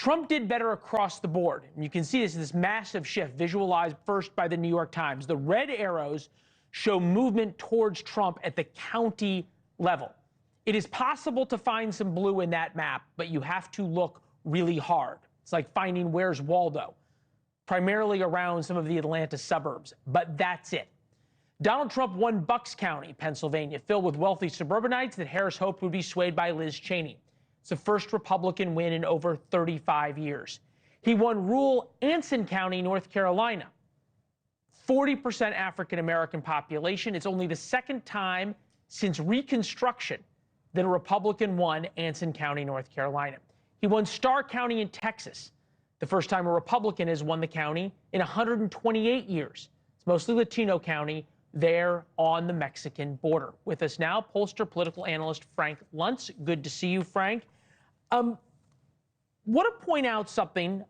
Trump did better across the board. And you can see this massive shift visualized first by the New York Times. The red arrows show movement towards Trump at the county level. It is possible to find some blue in that map, but you have to look really hard. It's like finding Where's Waldo, primarily around some of the Atlanta suburbs, but that's it. Donald Trump won Bucks County, Pennsylvania, filled with wealthy suburbanites that Harris hoped would be swayed by Liz Cheney. It's the first Republican win in over 35 years. He won rural Anson County, North Carolina. 40% African-American population. It's only the second time since Reconstruction that a Republican won Anson County, North Carolina. He won Starr County in Texas, the first time a Republican has won the county in 128 years. It's mostly Latino county there on the Mexican border. With us now, Pollster political analyst Frank Luntz. Good to see you, Frank. Want to point out something.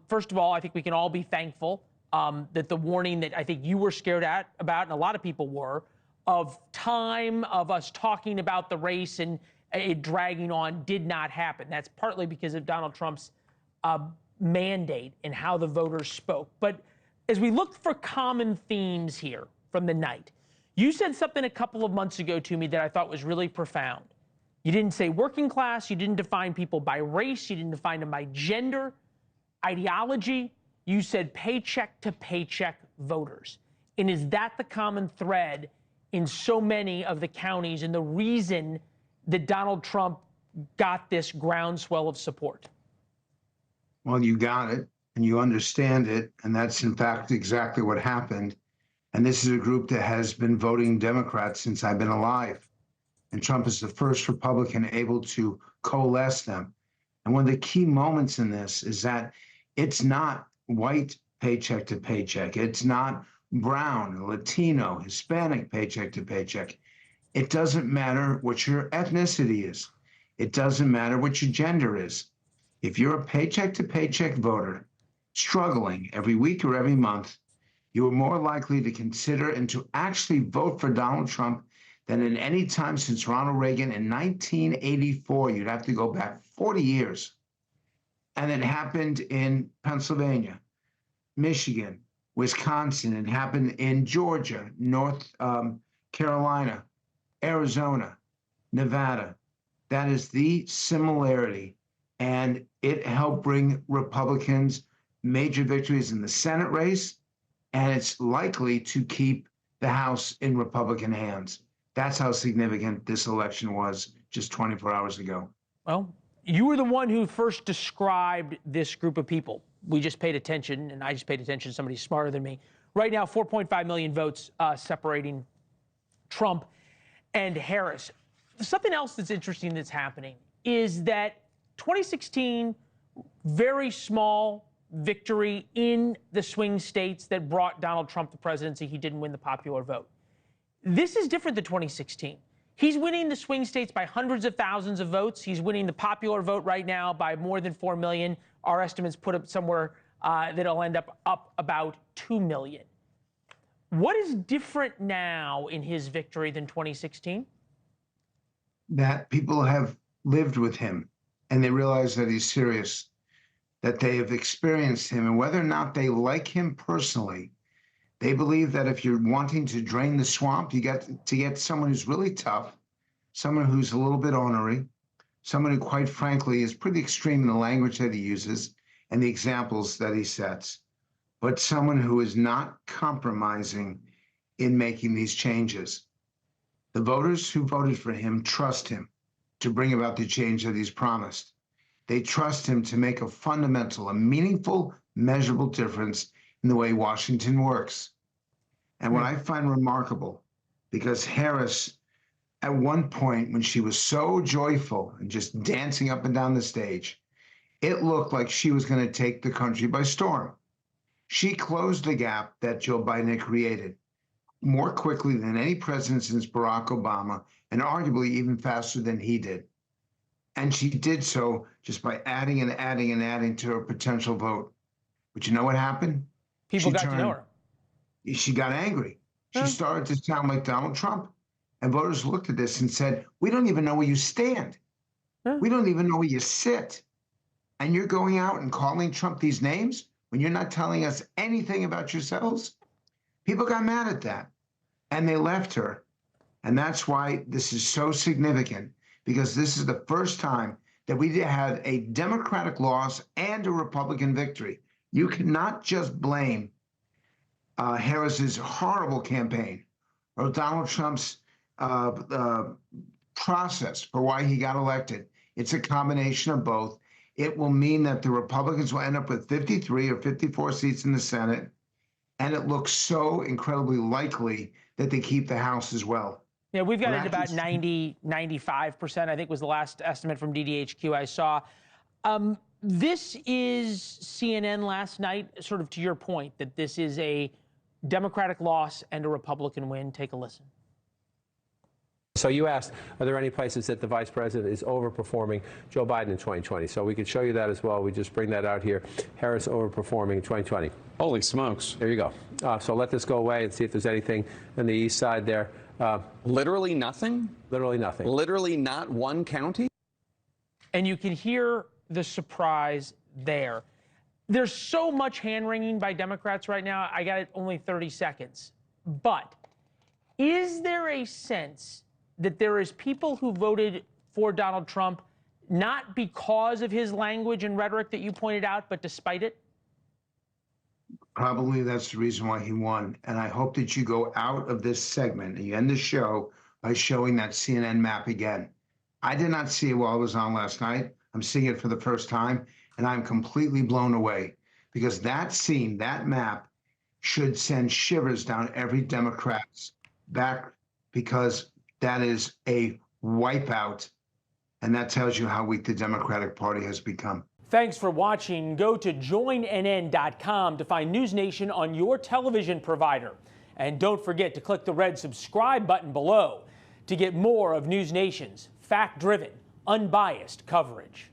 First of all, I think we can all be thankful that the warning that I think you were scared about, and a lot of people were, of time of us talking about the race and it dragging on did not happen. That's partly because of Donald Trump's mandate and how the voters spoke. But as we look for common themes here from the night, you said something a couple of months ago to me that I thought was really profound. You didn't say working class. You didn't define people by race. You didn't define them by gender, ideology. You said paycheck to paycheck voters. And is that the common thread in so many of the counties and the reason that Donald Trump got this groundswell of support? Well, you got it and you understand it. And that's in fact exactly what happened. And this is a group that has been voting Democrat since I've been alive. And Trump is the first Republican able to coalesce them. And one of the key moments in this is that it's not white paycheck to paycheck. It's not brown, Latino, Hispanic paycheck to paycheck. It doesn't matter what your ethnicity is. It doesn't matter what your gender is. If you're a paycheck to paycheck voter struggling every week or every month, you are more likely to consider and to actually vote for Donald Trump than in any time since Ronald Reagan in 1984. You'd have to go back 40 years. And it happened in Pennsylvania, Michigan, Wisconsin. It happened in Georgia, North Carolina, Arizona, Nevada. That is the similarity. And it helped bring Republicans major victories in the Senate race. And it's likely to keep the House in Republican hands. That's how significant this election was just 24 hours ago. Well, you were the one who first described this group of people. We just paid attention, and I just paid attention to somebody smarter than me. Right now, 4.5 million votes separating Trump and Harris. Something else that's interesting that's happening is that 2016, very small victory in the swing states that brought Donald Trump the presidency. He didn't win the popular vote. This is different than 2016. He's winning the swing states by hundreds of thousands of votes. He's winning the popular vote right now by more than 4 million. Our estimates put up somewhere that'll end up about 2 million. What is different now in his victory than 2016? That people have lived with him and they realize that he's serious, that they have experienced him, and whether or not they like him personally, they believe that if you're wanting to drain the swamp, you got to get someone who's really tough, someone who's a little bit ornery, someone who, quite frankly, is pretty extreme in the language that he uses and the examples that he sets, but someone who is not compromising in making these changes. The voters who voted for him trust him to bring about the change that he's promised. They trust him to make a fundamental, a meaningful, measurable difference in the way Washington works. And what I find remarkable, because Harris, at one point when she was so joyful and just dancing up and down the stage, it looked like she was going to take the country by storm. She closed the gap that Joe Biden had created more quickly than any president since Barack Obama, and arguably even faster than he did. And she did so just by adding and adding and adding to her potential vote. But you know what happened? People got to know her. She got angry. She started to sound like Donald Trump. And voters looked at this and said, we don't even know where you stand. We don't even know where you sit. And you're going out and calling Trump these names when you're not telling us anything about yourselves? People got mad at that, and they left her. And that's why this is so significant, because this is the first time that we had a Democratic loss and a Republican victory. You cannot just blame Harris's horrible campaign or Donald Trump's process for why he got elected. It's a combination of both. It will mean that the Republicans will end up with 53 or 54 seats in the Senate, and it looks so incredibly likely that they keep the House as well. Yeah, we've got it at about 90, 95%, I think was the last estimate from DDHQ I saw. This is CNN last night, sort of to your point, that this is a Democratic loss and a Republican win. Take a listen. So you asked, are there any places that the vice president is overperforming Joe Biden in 2020? So we could show you that as well. We just bring that out here. Harris overperforming in 2020. Holy smokes. There you go. So let this go away and see if there's anything on the east side there. Literally nothing? Literally nothing. Literally not one county? And you can hear the surprise there. There's so much hand-wringing by Democrats right now. I got only 30 seconds. But is there a sense that there is people who voted for Donald Trump not because of his language and rhetoric that you pointed out, but despite it? Probably that's the reason why he won. And I hope that you go out of this segment and you end the show by showing that CNN map again. I did not see it while I was on last night. I'm seeing it for the first time, and I'm completely blown away, because that scene, that map, should send shivers down every Democrat's back, because that is a wipeout, and that tells you how weak the Democratic Party has become. Thanks for watching. Go to joinnn.com to find NewsNation on your television provider. And don't forget to click the red subscribe button below to get more of NewsNation's fact-driven, unbiased coverage.